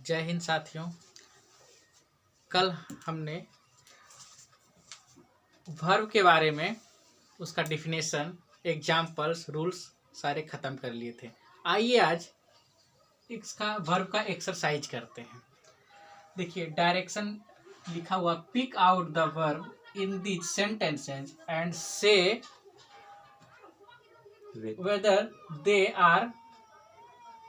जय हिंद साथियों। कल हमने वर्ब के बारे में उसका डिफिनेशन, एग्जाम्पल्स, रूल्स सारे खत्म कर लिए थे। आइए आज इसका वर्ब का एक्सरसाइज करते हैं। देखिए, डायरेक्शन लिखा हुआ, pick out the verb in these sentences and say whether they are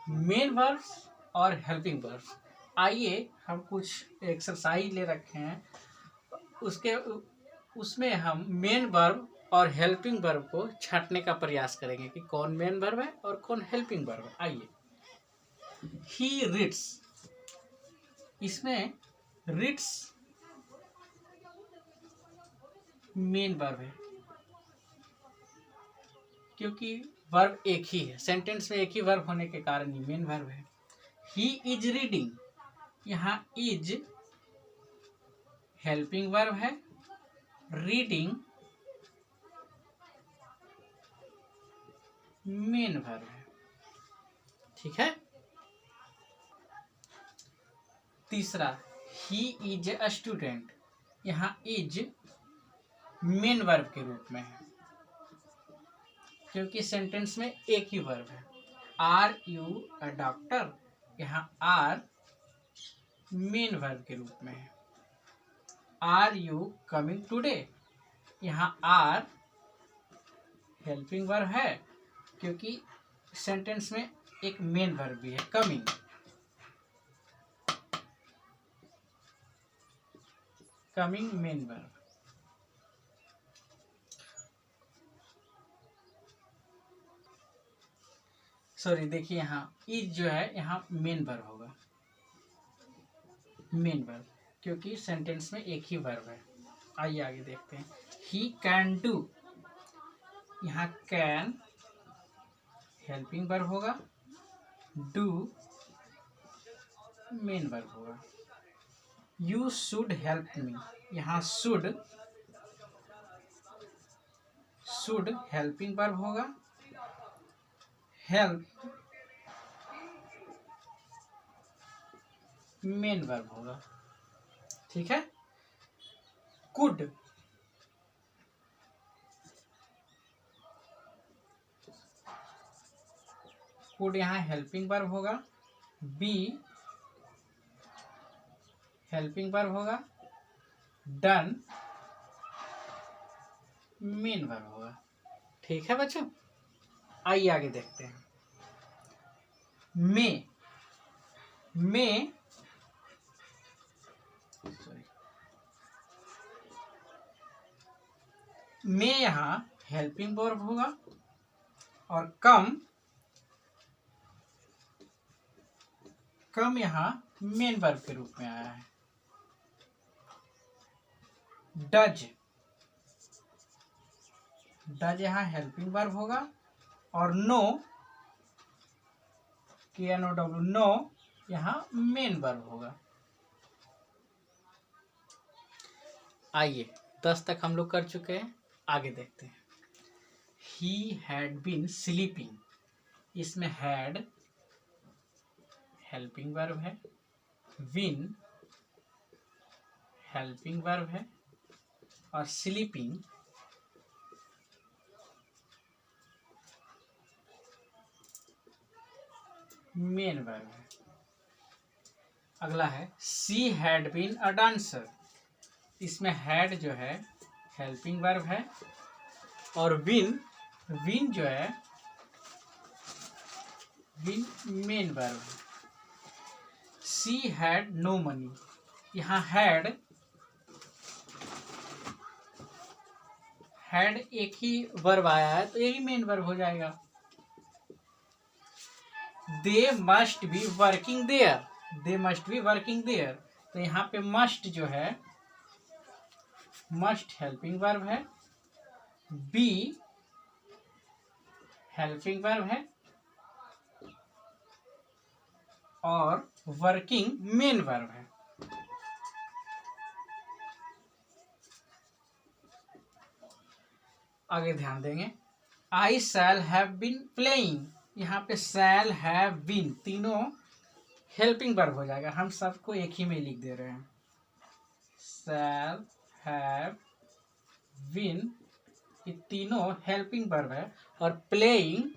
main verbs और हेल्पिंग वर्ब्स। आइए हम कुछ एक्सरसाइज ले रखे हैं, उसमें हम मेन वर्ब और हेल्पिंग वर्ब को छांटने का प्रयास करेंगे कि कौन मेन वर्ब है और कौन हेल्पिंग वर्ब है। आइए, ही रीड्स, इसमें रीड्स मेन वर्ब है क्योंकि वर्ब एक ही है, सेंटेंस में एक ही वर्ब होने के कारण ही मेन वर्ब है। ही इज रीडिंग, यहाँ इज हेल्पिंग वर्ब है, रीडिंग मेन वर्ब है। ठीक है। तीसरा, ही इज अ स्टूडेंट, यहाँ इज मेन वर्ब के रूप में है क्योंकि सेंटेंस में एक ही वर्ब है। आर यू अ डॉक्टर, यहाँ आर मेन वर्ब के रूप में है। आर यू कमिंग टुडे, यहाँ आर हेल्पिंग वर्ब है क्योंकि सेंटेंस में एक मेन वर्ब भी है, coming. Coming main verb. Sorry, देखिए यहाँ इज जो है, यहाँ मेन वर्ब होगा, मेन वर्ब, क्योंकि सेंटेंस में एक ही वर्ब है। आइए आगे देखते हैं। ही कैन डू, यहाँ कैन हेल्पिंग वर्ब होगा, डू मेन वर्ब होगा। यू शुड हेल्प मी, यहाँ शुड हेल्पिंग वर्ब होगा, हेल्प मेन वर्ब होगा। ठीक है। कुड, यहाँ हेल्पिंग वर्ब होगा, बी हेल्पिंग वर्ब होगा, डन मेन वर्ब होगा। ठीक है बच्चों, आइए आगे देखते हैं। मे यहाँ हेल्पिंग वर्ब होगा और कम यहाँ मेन वर्ब के रूप में आया है। डज यहाँ हेल्पिंग वर्ब होगा और नो नो यहाँ मेन वर्ब होगा। आइए, 10 तक हम लोग कर चुके हैं, आगे देखते हैं। ही हैड बीन स्लीपिंग, इसमें हैड हेल्पिंग वर्ब है, बीन हेल्पिंग वर्ब है और स्लीपिंग मेन वर्ब है। अगला है she had been a dancer, इसमें हैड जो है हेल्पिंग वर्ब है और विन जो है विन मेन वर्ब है। शी हैड नो मनी, यहाँ हैड एक ही वर्ब आया है तो यही मेन वर्ब हो जाएगा। They must be working there, तो यहाँ पे मस्ट जो है मस्ट हेल्पिंग वर्ब है, बी हेल्पिंग वर्ब है और वर्किंग मेन वर्ब है। आगे ध्यान देंगे। I shall have been playing, यहाँ पे शैल हैव बीन तीनों हेल्पिंग वर्ब हो जाएगा, हम सबको एक ही में लिख दे रहे हैं। शैल, हैव, विन, ये तीनों हेल्पिंग वर्ब है। और प्लेइंग,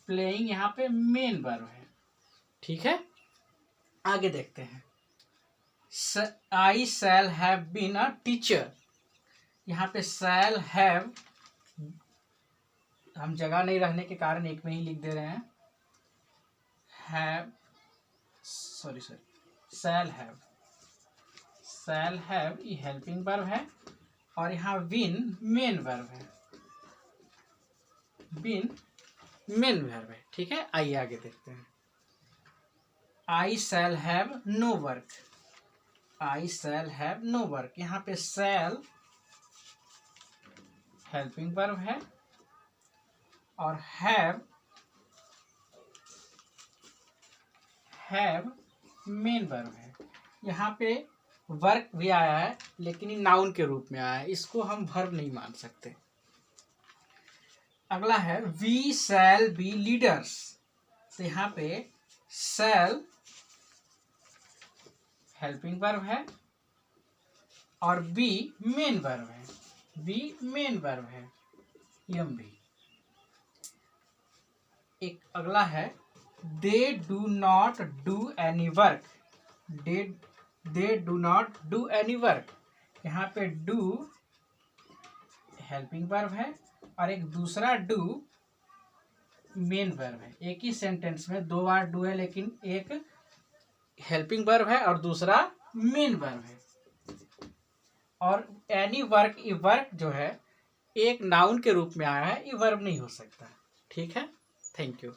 प्लेइंग यहाँ पे मेन वर्ब है। ठीक है, आगे देखते हैं। I shall have been a teacher, यहाँ पे शैल हैव हम जगह नहीं रहने के कारण एक में ही लिख दे रहे हैं। Have, sorry shall have, shall have ये हेल्पिंग वर्ब है। और यहाँ विन मेन वर्ब है, विन मेन वर्ब है। ठीक है, आइए आगे देखते हैं। I shall have no work, I shall have no work, यहाँ पे शैल हेल्पिंग वर्ब है और हैव मेन वर्ब है। यहाँ पे वर्क भी आया है लेकिन ये नाउन के रूप में आया है, इसको हम वर्ब नहीं मान सकते। अगला है वी शैल बी लीडर्स, तो यहाँ पे शैल हेल्पिंग वर्ब है और बी मेन वर्ब है, बी मेन वर्ब है, यम भी। एक अगला है they do not do any work, they do not do any work, यहाँ पे डू हेल्पिंग वर्ब है और एक दूसरा डू मेन वर्ब है। एक ही सेंटेंस में दो बार डू है लेकिन एक हेल्पिंग वर्ब है और दूसरा मेन वर्ब है। और एनी वर्क, ये वर्क जो है एक नाउन के रूप में आया है, ये वर्ब नहीं हो सकता। ठीक है, थैंक यू।